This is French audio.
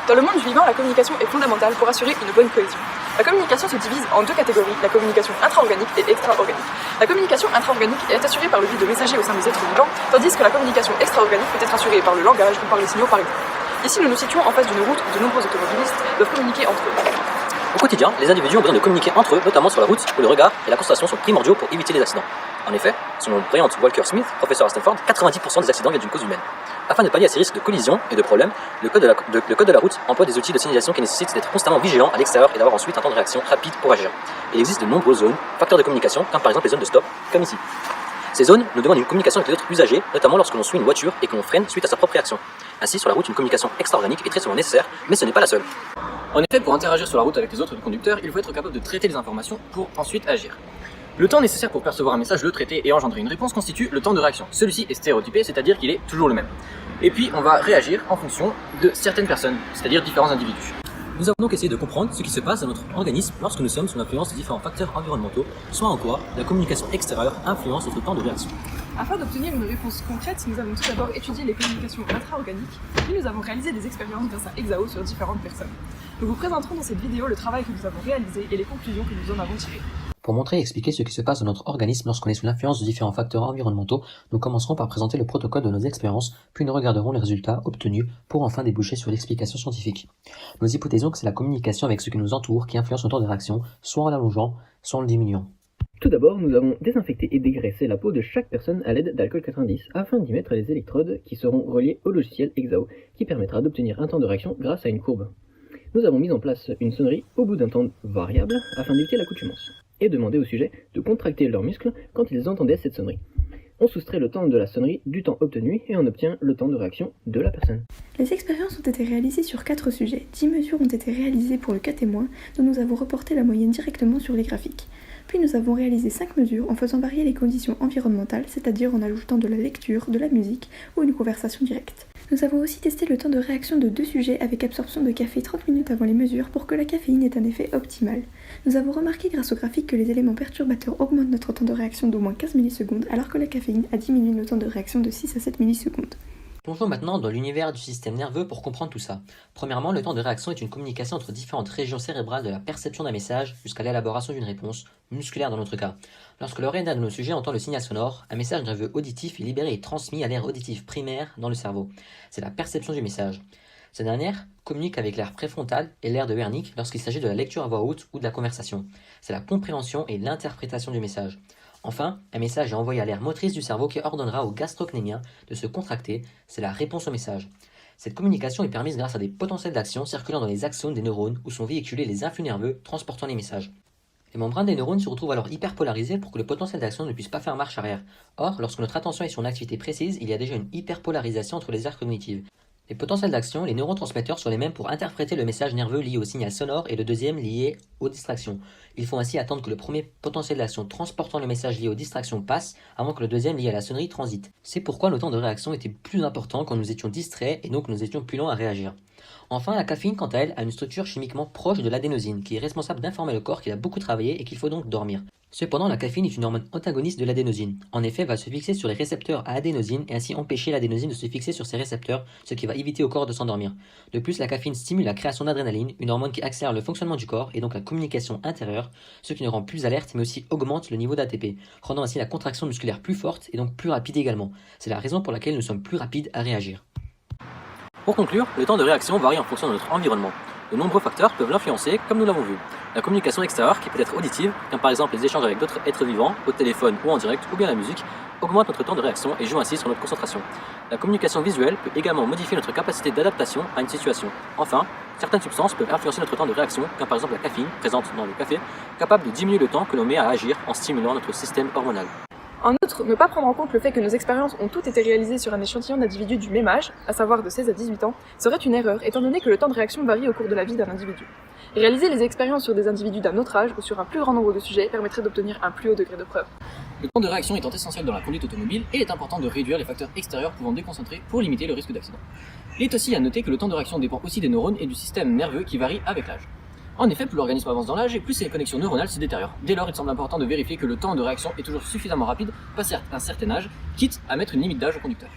Dans le monde vivant, la communication est fondamentale pour assurer une bonne cohésion. La communication se divise en deux catégories, la communication intra-organique et extra-organique. La communication intra-organique est assurée par le biais de messagers au sein des êtres vivants, tandis que la communication extra-organique peut être assurée par le langage ou par les signaux par exemple. Ici, nous nous situons en face d'une route où de nombreux automobilistes doivent communiquer entre eux. Au quotidien, les individus ont besoin de communiquer entre eux, notamment sur la route, où le regard et la concentration sont primordiaux pour éviter les accidents. En effet, selon le brillant Walker Smith, professeur à Stanford, 90% des accidents viennent d'une cause humaine. Afin de pallier à ces risques de collision et de problèmes, le code de la route emploie des outils de signalisation qui nécessitent d'être constamment vigilant à l'extérieur et d'avoir ensuite un temps de réaction rapide pour agir. Il existe de nombreuses zones, facteurs de communication, comme par exemple les zones de stop, comme ici. Ces zones nous demandent une communication avec les autres usagers, notamment lorsque l'on suit une voiture et que l'on freine suite à sa propre réaction. Ainsi, sur la route, une communication extra-organique est très souvent nécessaire, mais ce n'est pas la seule. En effet, pour interagir sur la route avec les autres conducteurs, il faut être capable de traiter les informations pour ensuite agir. Le temps nécessaire pour percevoir un message, le traiter et engendrer une réponse constitue le temps de réaction. Celui-ci est stéréotypé, c'est-à-dire qu'il est toujours le même. Et puis, on va réagir en fonction de certaines personnes, c'est-à-dire différents individus. Nous avons donc essayé de comprendre ce qui se passe dans notre organisme lorsque nous sommes sous l'influence de différents facteurs environnementaux, soit en quoi la communication extérieure influence notre temps de réaction. Afin d'obtenir une réponse concrète, nous avons tout d'abord étudié les communications intra-organiques, puis nous avons réalisé des expériences grâce à Exao sur différentes personnes. Nous vous présenterons dans cette vidéo le travail que nous avons réalisé et les conclusions que nous en avons tirées. Pour montrer et expliquer ce qui se passe dans notre organisme lorsqu'on est sous l'influence de différents facteurs environnementaux, nous commencerons par présenter le protocole de nos expériences, puis nous regarderons les résultats obtenus pour enfin déboucher sur l'explication scientifique. Nous hypothésons que c'est la communication avec ce qui nous entoure qui influence notre temps de réaction, soit en l'allongeant, soit en le diminuant. Tout d'abord, nous avons désinfecté et dégraissé la peau de chaque personne à l'aide d'alcool 90 afin d'y mettre les électrodes qui seront reliées au logiciel Exao qui permettra d'obtenir un temps de réaction grâce à une courbe. Nous avons mis en place une sonnerie au bout d'un temps variable afin d'éviter l'accoutumance et demandé aux sujets de contracter leurs muscles quand ils entendaient cette sonnerie. On soustrait le temps de la sonnerie du temps obtenu et on obtient le temps de réaction de la personne. Les expériences ont été réalisées sur 4 sujets. 10 mesures ont été réalisées pour le cas témoin, dont nous avons reporté la moyenne directement sur les graphiques. Puis nous avons réalisé 5 mesures en faisant varier les conditions environnementales, c'est-à-dire en ajoutant de la lecture, de la musique ou une conversation directe. Nous avons aussi testé le temps de réaction de 2 sujets avec absorption de café 30 minutes avant les mesures pour que la caféine ait un effet optimal. Nous avons remarqué grâce au graphique que les éléments perturbateurs augmentent notre temps de réaction d'au moins 15 millisecondes alors que la caféine a diminué notre temps de réaction de 6 à 7 millisecondes. Plongeons maintenant dans l'univers du système nerveux pour comprendre tout ça. Premièrement, le temps de réaction est une communication entre différentes régions cérébrales de la perception d'un message jusqu'à l'élaboration d'une réponse, musculaire dans notre cas. Lorsque l'oreille d'un de nos sujets entend le signal sonore, un message nerveux auditif est libéré et transmis à l'aire auditive primaire dans le cerveau. C'est la perception du message. Cette dernière communique avec l'aire préfrontale et l'aire de Wernicke lorsqu'il s'agit de la lecture à voix haute ou de la conversation. C'est la compréhension et l'interprétation du message. Enfin, un message est envoyé à l'aire motrice du cerveau qui ordonnera au gastrocnémien de se contracter, c'est la réponse au message. Cette communication est permise grâce à des potentiels d'action circulant dans les axones des neurones où sont véhiculés les influx nerveux transportant les messages. Les membranes des neurones se retrouvent alors hyperpolarisées pour que le potentiel d'action ne puisse pas faire marche arrière. Or, lorsque notre attention est sur une activité précise, il y a déjà une hyperpolarisation entre les aires cognitives. Les potentiels d'action, les neurotransmetteurs sont les mêmes pour interpréter le message nerveux lié au signal sonore et le deuxième lié aux distractions. Il faut ainsi attendre que le premier potentiel d'action transportant le message lié aux distractions passe avant que le deuxième lié à la sonnerie transite. C'est pourquoi le temps de réaction était plus important quand nous étions distraits et donc nous étions plus lents à réagir. Enfin, la caféine, quant à elle, a une structure chimiquement proche de l'adénosine, qui est responsable d'informer le corps qu'il a beaucoup travaillé et qu'il faut donc dormir. Cependant, la caféine est une hormone antagoniste de l'adénosine. En effet, elle va se fixer sur les récepteurs à adénosine et ainsi empêcher l'adénosine de se fixer sur ses récepteurs, ce qui va éviter au corps de s'endormir. De plus, la caféine stimule la création d'adrénaline, une hormone qui accélère le fonctionnement du corps et donc la communication intérieure, ce qui nous rend plus alerte mais aussi augmente le niveau d'ATP, rendant ainsi la contraction musculaire plus forte et donc plus rapide également. C'est la raison pour laquelle nous sommes plus rapides à réagir. Pour conclure, le temps de réaction varie en fonction de notre environnement. De nombreux facteurs peuvent l'influencer, comme nous l'avons vu. La communication extérieure, qui peut être auditive, comme par exemple les échanges avec d'autres êtres vivants, au téléphone ou en direct, ou bien la musique, augmente notre temps de réaction et joue ainsi sur notre concentration. La communication visuelle peut également modifier notre capacité d'adaptation à une situation. Enfin, certaines substances peuvent influencer notre temps de réaction, comme par exemple la caféine, présente dans le café, capable de diminuer le temps que l'on met à agir en stimulant notre système hormonal. En outre, ne pas prendre en compte le fait que nos expériences ont toutes été réalisées sur un échantillon d'individus du même âge, à savoir de 16 à 18 ans, serait une erreur, étant donné que le temps de réaction varie au cours de la vie d'un individu. Réaliser les expériences sur des individus d'un autre âge ou sur un plus grand nombre de sujets permettrait d'obtenir un plus haut degré de preuve. Le temps de réaction étant essentiel dans la conduite automobile, il est important de réduire les facteurs extérieurs pouvant déconcentrer pour limiter le risque d'accident. Il est aussi à noter que le temps de réaction dépend aussi des neurones et du système nerveux qui varie avec l'âge. En effet, plus l'organisme avance dans l'âge et plus ses connexions neuronales se détériorent. Dès lors, il semble important de vérifier que le temps de réaction est toujours suffisamment rapide, passé un certain âge, quitte à mettre une limite d'âge au conducteur.